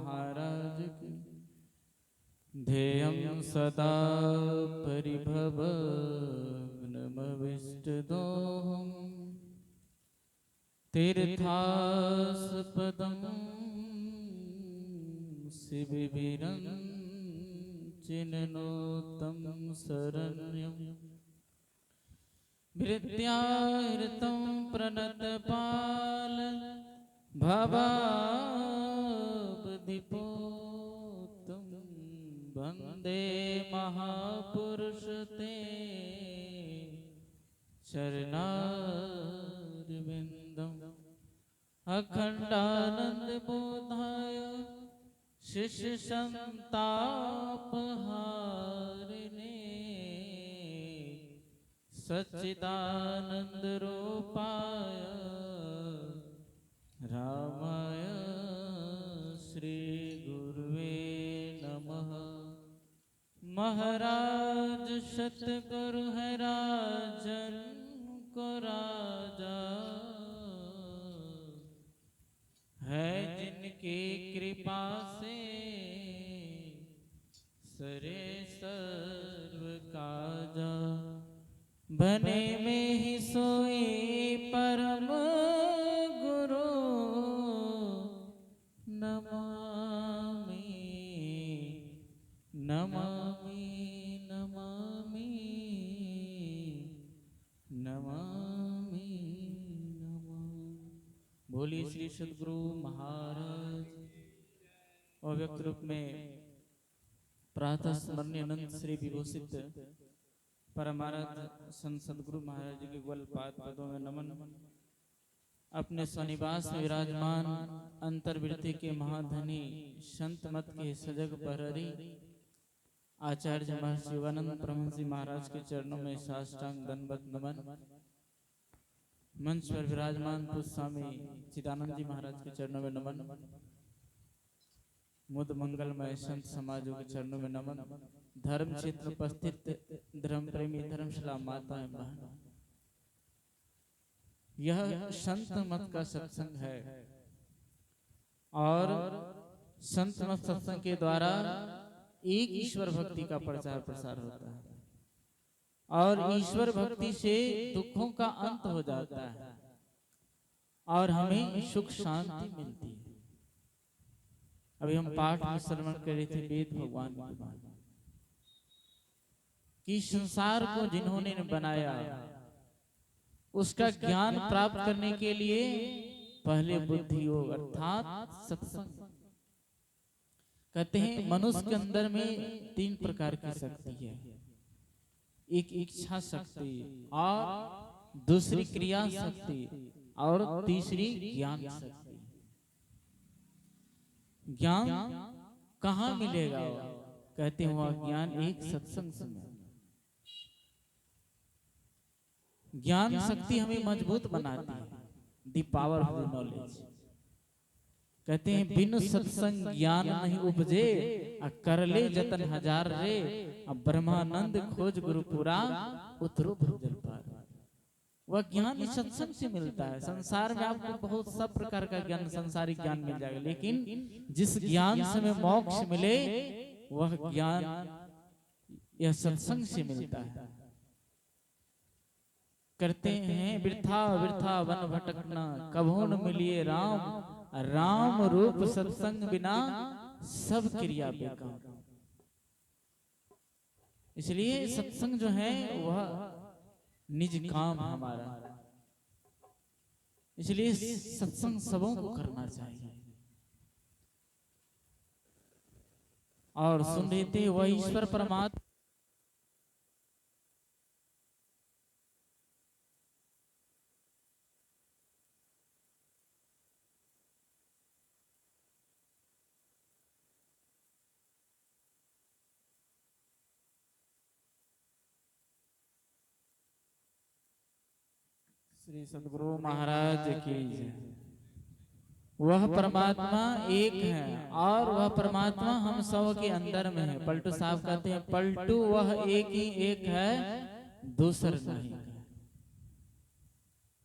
महाराज की। ध्येयं सदा परिभवग्नमविष्टदोहम् तीर्थास्पदं शिबिरञ्चिनोतं शरण्यम् भृत्याहृतं प्रणतपाल भवाब्धिपोतं वन्दे महापुरुष ते चरणारविन्दम् अखण्डानन्दबोधाय शिष्यसन्तापहारिणे सच्चिदानन्दरूपाय रामाय श्रीगुरुवे नमः। महाराज सतगुरु है राजन को राजा है जिनकी कृपा से सरे सर्व काजा। बने में ही सोई परम गुरु नमामि नमामि नमामि नमामि नमामि। बोलिए श्री सद्गुरु महाराज। अव्यक्त रूप में प्रातः स्मरणीय अनंत श्री विभूषित परमाराध्य संत सद्गुरु महाराज जी के ग्वल पाद पदों में नमन। अपने स्वनिवास में विराजमान अंतर्वृत्ति के महाधनी संत मत के सजग प्रहरी आचार्य महर्षि शिवानंद परमहंस महाराज के चरणों में साष्टांग दंडवत नमन। मंच पर विराजमान पूज्य स्वामी चिदानंद जी महाराज के चरणों में नमन। मुद मंगलमय संत समाजों के चरणों में नमन। धर्म क्षेत्र उपस्थित धर्म प्रेमी धर्मशाला माता बहन, यह संत मत का सत्संग है और संत मत सत्संग के द्वारा एक ईश्वर भक्ति का प्रचार प्रसार होता है और ईश्वर भक्ति से दुखों का अंत हो जाता है और हमें सुख शांति मिलती है। अभी हम पाठ में श्रवण कर रहे थे वेद भगवान की बात कि संसार को जिन्होंने बनाया उसका ज्ञान प्राप्त करने के लिए पहले बुद्धि योग अर्थात सत्संग। कहते हैं मनुष्य के अंदर में 3 प्रकार की शक्ति है। एक इच्छा शक्ति और दूसरी क्रिया शक्ति और तीसरी ज्ञान शक्ति। ज्ञान कहाँ मिलेगा? कहते हैं वह ज्ञान एक सत्संग से मिलेगा। ज्ञान शक्ति हमें मजबूत बनाती है। The power of the knowledge. कहते हैं बिनु सत्संग ज्ञान नहीं उपजे कर ले जतन हजार रे ब्रह्मानंद खोज गुरुपुरा उतरो जल पार। वह ज्ञान इस सत्संग से मिलता है। संसार में आपको बहुत सब प्रकार का ज्ञान संसारिक ज्ञान मिल जाएगा, लेकिन जिस ज्ञान से हमें मोक्ष मिले वह ज्ञान यह सत्संग से मिलता है। करते हैं वृथा वृथा वन भटकना कभो न मिलिए राम राम रूप सत्संग बिना सब क्रिया बेकार। इसलिए सत्संग जो है वह निज काम हमारा, इसलिए सत्संग सबों को करना चाहिए। और सुन रहे थे वह ईश्वर परमात्मा श्री सद्गुरु महाराज की जय। वह परमात्मा एक है और वह परमात्मा हम सब के अंदर में है। पलटू साहब कहते हैं पलटू वह एक ही एक है दूसर नहीं है।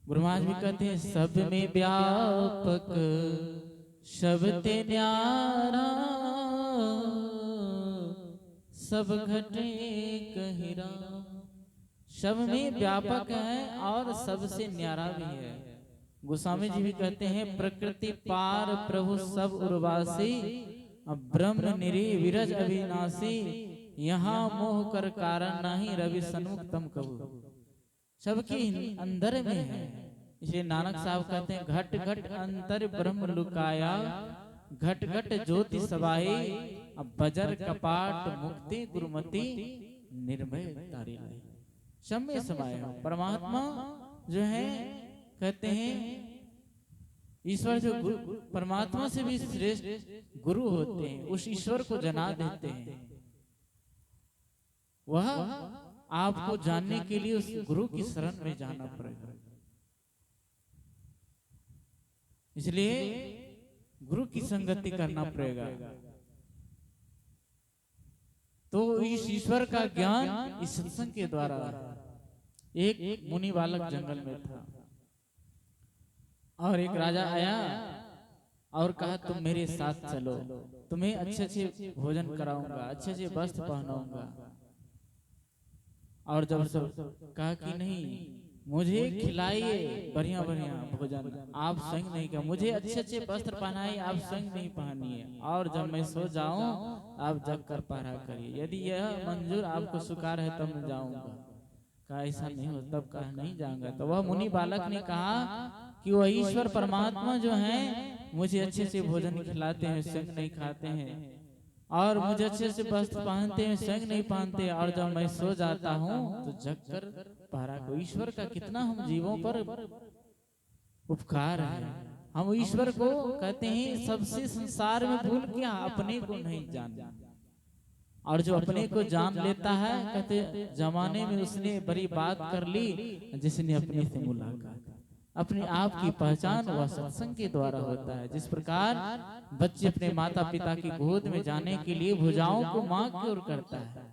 गुरु महाराज भी कहते हैं सब में व्यापक शब्द न्यारा सब घटे कहिरा। शब्द में व्यापक है और सबसे न्यारा भी है। गोस्वामी जी भी कहते हैं प्रकृति पार प्रभु सब उर्वासी, ब्रह्म निरी विरज अविनाशी, यहाँ मोह कर कारण नहीं रवि सन्मुख तम कबू। सबके अंदर में है। इसलिए नानक साहब कहते हैं घट घट अंतर ब्रह्म लुकाया, घट घट ज्योति सबाई, अब बजर कपाट मुक्ति गुरुमति निर्भय तारी लाई। सब में समाये हो परमात्मा जो है। कहते हैं ईश्वर जो परमात्मा से भी श्रेष्ठ गुरु होते हैं, उस ईश्वर को जना देते हैं। वह आपको जानने के लिए उस गुरु की शरण में जाना पड़ेगा। इसलिए गुरु की संगति करना पड़ेगा। तो इस ईश्वर का ज्ञान इस सत्संग के द्वारा। एक मुनि बालक जंगल में था और एक राजा आया और कहा तुम मेरे साथ चलो, तुम्हें अच्छे अच्छे भोजन कराऊंगा, अच्छे अच्छे वस्त्र पहनाऊंगा। और जब सब कहा कि नहीं मुझे खिलाइए बढ़िया बढ़िया भोजन, आप संग नहीं कर, मुझे अच्छे अच्छे वस्त्र पहनाइए, आप संग नहीं पहनिए, और जब मैं सो जाऊं आप जग कर पहरा करिए, यदि यह मंजूर आपको स्वीकार है तब मैं जाऊंगा। कहा ऐसा नहीं हो, तब कहा नहीं जाऊंगा। तो वह मुनि बालक ने कहा कि वह ईश्वर परमात्मा जो है मुझे अच्छे से भोजन खिलाते हैं, संग नहीं खाते हैं, और मुझे अच्छे से वस्त्र पहनते हैं, संग नहीं पहनते, और जब मैं सो जाता हूँ तो जग कर पहरा को। ईश्वर का कितना हम जीवों पर उपकार है। हम ईश्वर को कहते हैं सबसे संसार में भूल के अपने को नहीं जानते, और जो अपने को जान लेता है कहते जमाने में उसने बड़ी बात कर ली, जिसने अपने से मुलाकात। अपने आप की पहचान वह सत्संग के द्वारा होता है। जिस प्रकार बच्चे अपने माता पिता की गोद में जाने के लिए भुजाओं को मां की ओर करता है,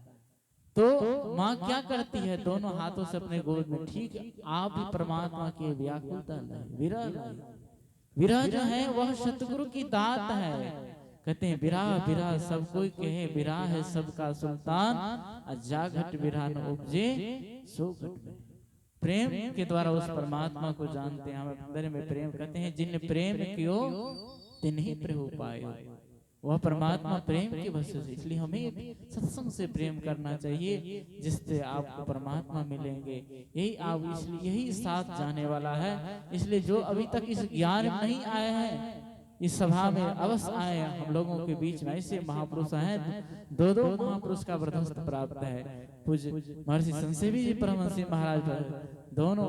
तो माँ क्या करती है, दोनों हाथों से अपने गोद में। ठीक आप भी परमात्मा के व्याकुलता विरह, विरह जो है वह सतगुरु की दात है। कहते हैं विरह विरह सब कोई कहे, विरह है सबका सुल्तान, जा घट विरह न उपजे सो घट में। प्रेम के द्वारा उस परमात्मा को जानते हैं। हम अंदर में प्रेम कहते हैं जिन प्रेम कियो तिन्हीं प्रभु पाए, वह परमात्मा प्रेम की वजह से। इसलिए हमें सत्संग से प्रेम करना चाहिए, जिससे आपको परमात्मा मिलेंगे। यही आप इसलिए यही साथ जाने वाला है। इसलिए जो अभी तक इस ज्ञान में नहीं आए हैं, इस सभा में अवश्य आए। हम लोगों के बीच में ऐसे महापुरुष हैं, दो महापुरुष का वरदस्त प्राप्त है। पूज्य महर्षि संसेवी जी परमहंस महाराज दोनों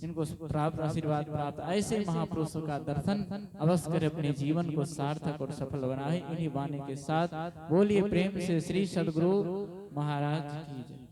इनको प्राप्त आशीर्वाद प्राप्त। ऐसे महापुरुषों का दर्शन अवश्य कर अपने जीवन को सार्थक और सफल बनाए। इन्हीं वाणी के साथ बोलिए प्रेम से श्री सद्गुरु महाराज की जय।